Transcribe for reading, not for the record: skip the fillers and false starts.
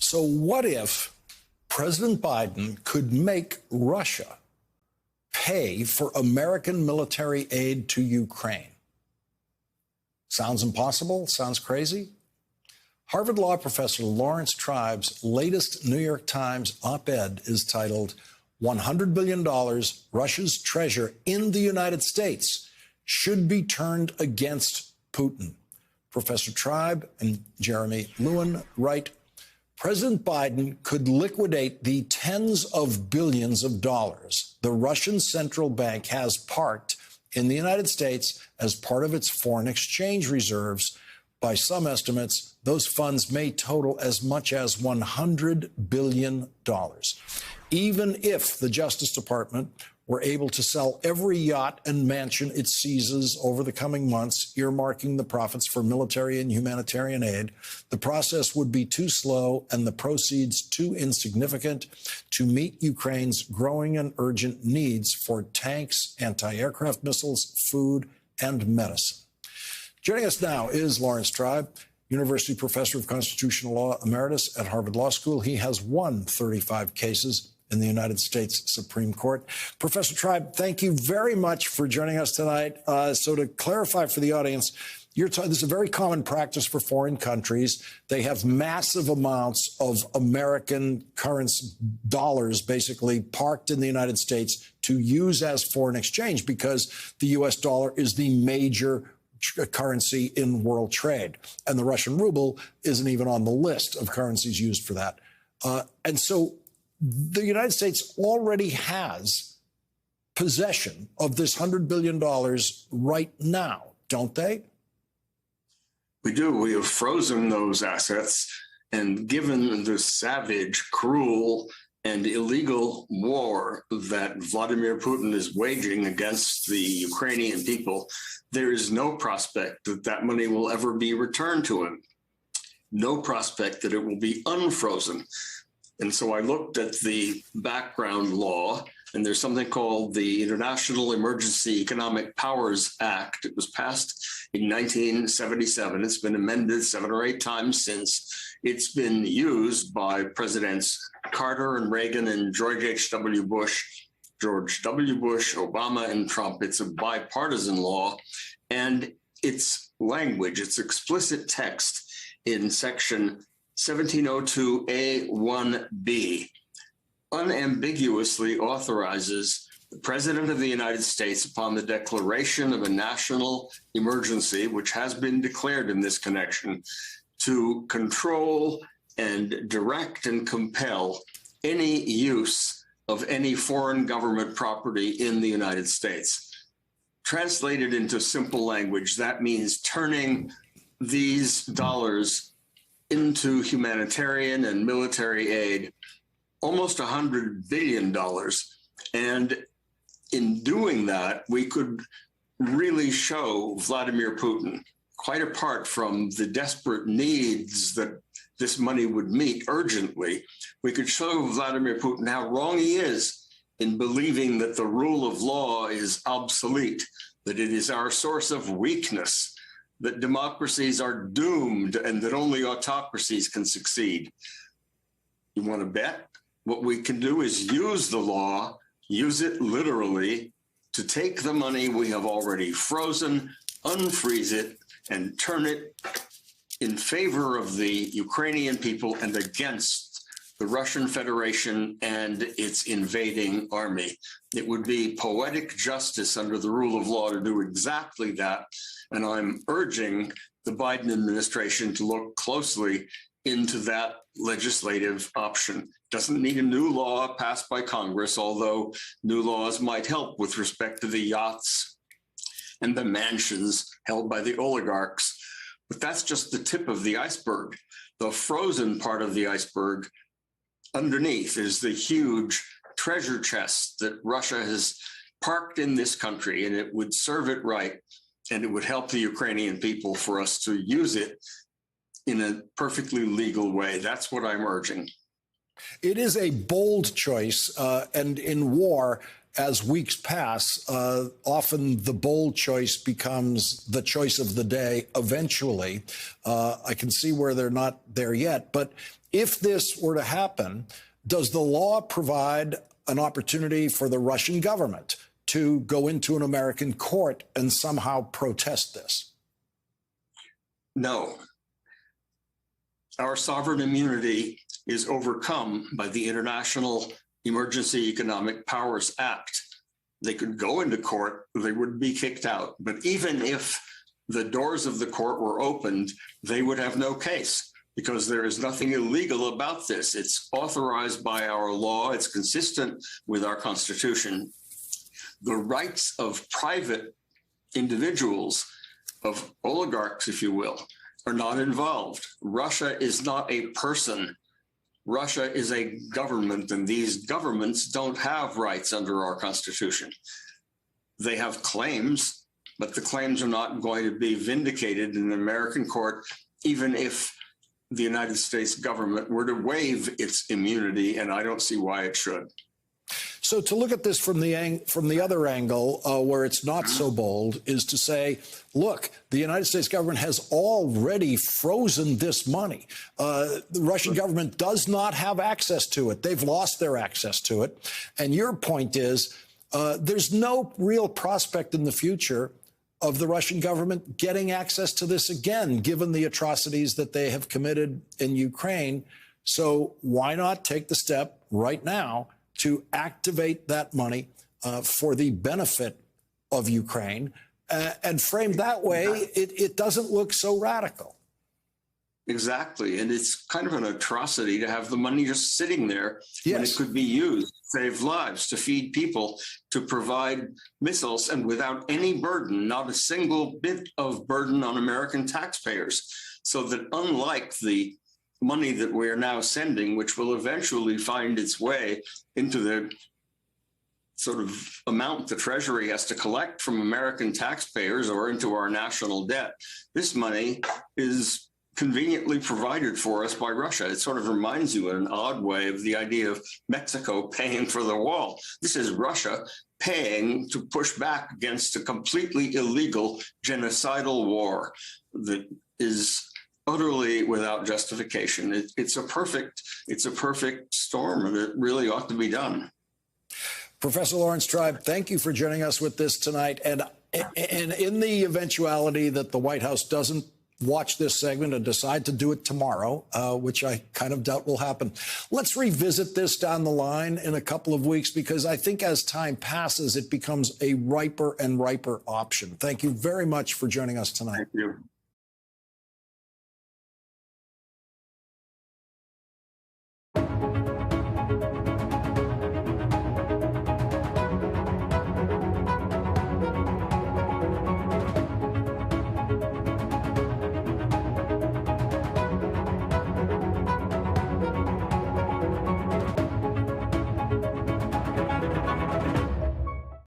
So what if President Biden could make Russia pay for American military aid to Ukraine? Sounds impossible? Sounds crazy? Harvard Law Professor Laurence Tribe's latest New York Times op-ed is titled, $100 billion Russia's treasure in the United States should be turned against Putin. Professor Tribe and Jeremy Lewin write, President Biden could liquidate the tens of billions of dollars the Russian central bank has parked in the United States as part of its foreign exchange reserves. By some estimates, those funds may total as much as $100 billion. Even if the Justice Department were able to sell every yacht and mansion it seizes over the coming months, earmarking the profits for military and humanitarian aid, the process would be too slow and the proceeds too insignificant to meet Ukraine's growing and urgent needs for tanks, anti-aircraft missiles, food, and medicine. Joining us now is Laurence Tribe, University Professor of Constitutional Law Emeritus at Harvard Law School. He has won 35 cases in the United States Supreme Court. Professor Tribe, thank you very much for joining us tonight. So to clarify for the audience, this is a very common practice for foreign countries. They have massive amounts of American currency, dollars, basically parked in the United States to use as foreign exchange because the U.S. dollar is the major currency in world trade. And the Russian ruble isn't even on the list of currencies used for that. And so the United States already has possession of this $100 billion right now, don't they? We do. We have frozen those assets. And given the savage, cruel, and illegal war that Vladimir Putin is waging against the Ukrainian people, there is no prospect that that money will ever be returned to him. No prospect that it will be unfrozen. And so I looked at the background law, and there's something called the International Emergency Economic Powers Act. It was passed in 1977. It's been amended 7 or 8 times since. It's been used by Presidents Carter and Reagan and George H.W. Bush, Obama, and Trump. It's a bipartisan law, and its language, its explicit text in Section 1702A1B unambiguously authorizes the President of the United States, upon the declaration of a national emergency, which has been declared in this connection, to control and direct and compel any use of any foreign government property in the United States. Translated into simple language, that means turning these dollars into humanitarian and military aid, almost $100 billion. And in doing that, we could really show Vladimir Putin, quite apart from the desperate needs that this money would meet urgently, we could show Vladimir Putin how wrong he is in believing that the rule of law is obsolete, that it is our source of weakness, that democracies are doomed, and that only autocracies can succeed. You want to bet? What we can do is use the law, use it literally, to take the money we have already frozen, unfreeze it, and turn it in favor of the Ukrainian people and against the Russian Federation and its invading army. It would be poetic justice under the rule of law to do exactly that. And I'm urging the Biden administration to look closely into that legislative option. Doesn't need a new law passed by Congress, although new laws might help with respect to the yachts and the mansions held by the oligarchs. But that's just the tip of the iceberg. The frozen part of the iceberg underneath is the huge treasure chest that Russia has parked in this country, and it would serve it right, and it would help the Ukrainian people for us to use it in a perfectly legal way. That's what I'm urging. It is a bold choice, and in war, as weeks pass, often the bold choice becomes the choice of the day eventually. I can see where they're not there yet. But if this were to happen, does the law provide an opportunity for the Russian government to go into an American court and somehow protest this? No. Our sovereign immunity is overcome by the International Emergency Economic Powers Act. They could go into court, they would be kicked out. But even if the doors of the court were opened, they would have no case because there is nothing illegal about this. It's authorized by our law. It's consistent with our Constitution. The rights of private individuals, of oligarchs, if you will, are not involved. Russia is not a person. Russia is a government, and these governments don't have rights under our Constitution. They have claims, but the claims are not going to be vindicated in an American court, even if the United States government were to waive its immunity, and I don't see why it should. So to look at this from the other angle, where it's not so bold, is to say, look, the United States government has already frozen this money. The Russian government does not have access to it. They've lost their access to it. And your point is there's no real prospect in the future of the Russian government getting access to this again, given the atrocities that they have committed in Ukraine. So why not take the step right now to activate that money for the benefit of Ukraine, and framed that way, it doesn't look so radical. Exactly. And it's kind of an atrocity to have the money just sitting there when it could be used to save lives, to feed people, to provide missiles, and without any burden, not a single bit of burden on American taxpayers. So that unlike the money that we are now sending, which will eventually find its way into the sort of amount the Treasury has to collect from American taxpayers or into our national debt, this money is conveniently provided for us by Russia. It sort of reminds you in an odd way of the idea of Mexico paying for the wall. This is Russia paying to push back against a completely illegal genocidal war that is utterly without justification. It's a perfect storm, and it really ought to be done. Professor Laurence Tribe, thank you for joining us with this tonight. And in the eventuality that the White House doesn't watch this segment and decide to do it tomorrow, which I kind of doubt will happen, let's revisit this down the line in a couple of weeks, because I think as time passes, it becomes a riper and riper option. Thank you very much for joining us tonight. Thank you.